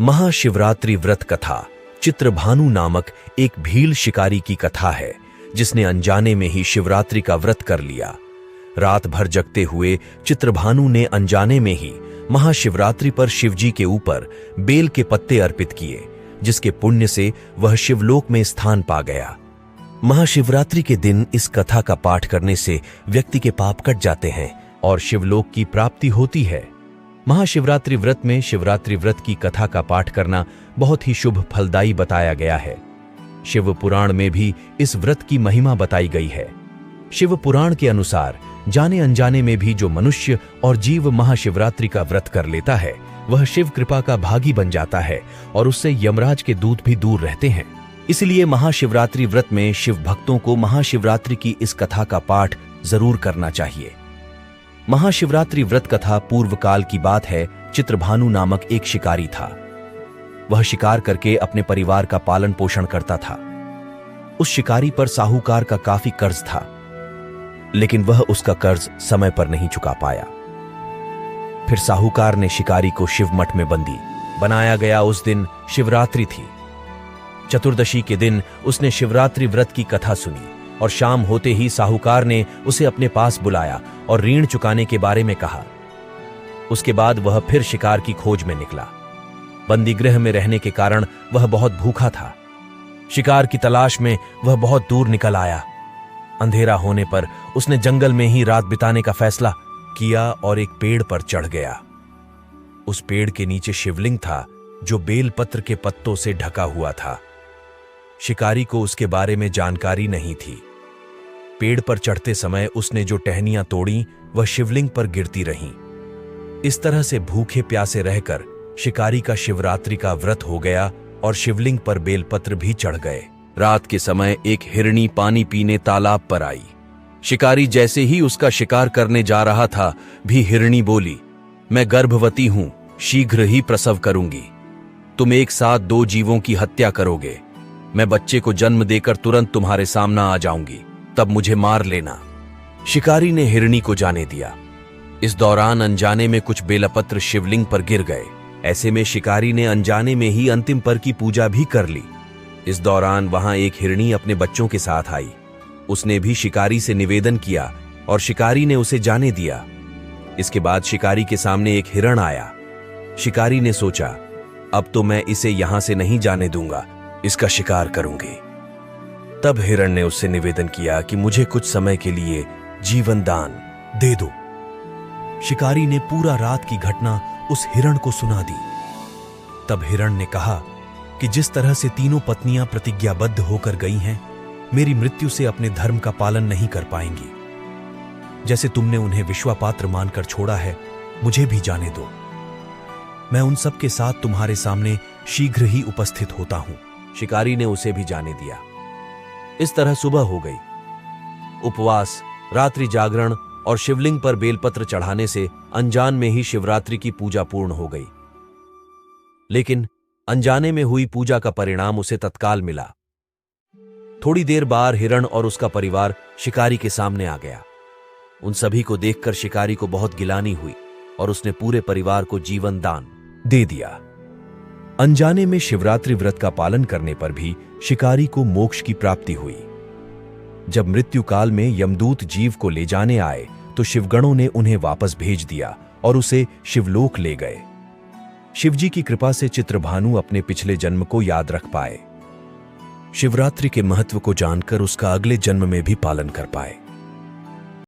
महाशिवरात्रि व्रत कथा चित्रभानु नामक एक भील शिकारी की कथा है जिसने अनजाने में ही शिवरात्रि का व्रत कर लिया। रात भर जगते हुए चित्रभानु ने अनजाने में ही महाशिवरात्रि पर शिवजी के ऊपर बेल के पत्ते अर्पित किए, जिसके पुण्य से वह शिवलोक में स्थान पा गया। महाशिवरात्रि के दिन इस कथा का पाठ करने से व्यक्ति के पाप कट जाते हैं और शिवलोक की प्राप्ति होती है। महाशिवरात्रि व्रत में शिवरात्रि व्रत की कथा का पाठ करना बहुत ही शुभ फलदायी बताया गया है। शिव पुराण में भी इस व्रत की महिमा बताई गई है। शिव पुराण के अनुसार जाने अनजाने में भी जो मनुष्य और जीव महाशिवरात्रि का व्रत कर लेता है वह शिव कृपा का भागी बन जाता है और उससे यमराज के दूत भी दूर रहते हैं। इसलिए महाशिवरात्रि व्रत में शिव भक्तों को महाशिवरात्रि की इस कथा का पाठ जरूर करना चाहिए। महाशिवरात्रि व्रत कथा पूर्व काल की बात है। चित्रभानु नामक एक शिकारी था। वह शिकार करके अपने परिवार का पालन पोषण करता था। उस शिकारी पर साहूकार का काफी कर्ज था, लेकिन वह उसका कर्ज समय पर नहीं चुका पाया। फिर साहूकार ने शिकारी को शिव मठ में बंदी बनाया गया। उस दिन शिवरात्रि थी। चतुर्दशी के दिन उसने शिवरात्रि व्रत की कथा सुनी और शाम होते ही साहूकार ने उसे अपने पास बुलाया और ऋण चुकाने के बारे में कहा। उसके बाद वह फिर शिकार की खोज में निकला। बंदी गृह में रहने के कारण वह बहुत भूखा था। शिकार की तलाश में वह बहुत दूर निकल आया। अंधेरा होने पर उसने जंगल में ही रात बिताने का फैसला किया और एक पेड़ पर चढ़ गया। उस पेड़ के नीचे शिवलिंग था जो बेलपत्र के पत्तों से ढका हुआ था। शिकारी को उसके बारे में जानकारी नहीं थी। पेड़ पर चढ़ते समय उसने जो टहनियां तोड़ी वह शिवलिंग पर गिरती रहीं। इस तरह से भूखे प्यासे रहकर शिकारी का शिवरात्रि का व्रत हो गया और शिवलिंग पर बेलपत्र भी चढ़ गए। रात के समय एक हिरनी पानी पीने तालाब पर आई। शिकारी जैसे ही उसका शिकार करने जा रहा था भी हिरनी बोली, मैं गर्भवती हूं, शीघ्र ही प्रसव करूंगी। तुम एक साथ दो जीवों की हत्या करोगे। मैं बच्चे को जन्म देकर तुरंत तुम्हारे सामने आ जाऊंगी, तब मुझे मार लेना। शिकारी ने हिरनी को जाने दिया। इस दौरान अनजाने में कुछ बेलपत्र शिवलिंग पर गिर गए। ऐसे में शिकारी ने अनजाने में ही अंतिम पर की पूजा भी कर ली। इस दौरान वहां एक हिरनी अपने बच्चों के साथ आई। उसने भी शिकारी से निवेदन किया और शिकारी ने उसे जाने दिया। इसके बाद शिकारी के सामने एक हिरण आया। शिकारी ने सोचा, अब तो मैं इसे यहां से नहीं जाने दूंगा, इसका शिकार करूंगी। तब हिरण ने उससे निवेदन किया कि मुझे कुछ समय के लिए जीवन दान दे दो। शिकारी ने पूरा रात की घटना उस हिरण को सुना दी। तब हिरण ने कहा कि जिस तरह से तीनों पत्नियां प्रतिज्ञाबद्ध होकर गई हैं, मेरी मृत्यु से अपने धर्म का पालन नहीं कर पाएंगी। जैसे तुमने उन्हें विश्वापात्र मानकर छोड़ा है, मुझे भी जाने दो। मैं उन सब के साथ तुम्हारे सामने शीघ्र ही उपस्थित होता हूं। शिकारी ने उसे भी जाने दिया। इस तरह सुबह हो गई। उपवास, रात्रि जागरण और शिवलिंग पर बेलपत्र चढ़ाने से अनजान में ही शिवरात्रि की पूजा पूर्ण हो गई। लेकिन अनजाने में हुई पूजा का परिणाम उसे तत्काल मिला। थोड़ी देर बाद हिरण और उसका परिवार शिकारी के सामने आ गया। उन सभी को देखकर शिकारी को बहुत गिलानी हुई और उसने पूरे परिवार को जीवन दान दे दिया। अनजाने में शिवरात्रि व्रत का पालन करने पर भी शिकारी को मोक्ष की प्राप्ति हुई। जब मृत्यु काल में यमदूत जीव को ले जाने आए तो शिवगणों ने उन्हें वापस भेज दिया और उसे शिवलोक ले गए। शिवजी की कृपा से चित्रभानु अपने पिछले जन्म को याद रख पाए। शिवरात्रि के महत्व को जानकर उसका अगले जन्म में भी पालन कर पाए।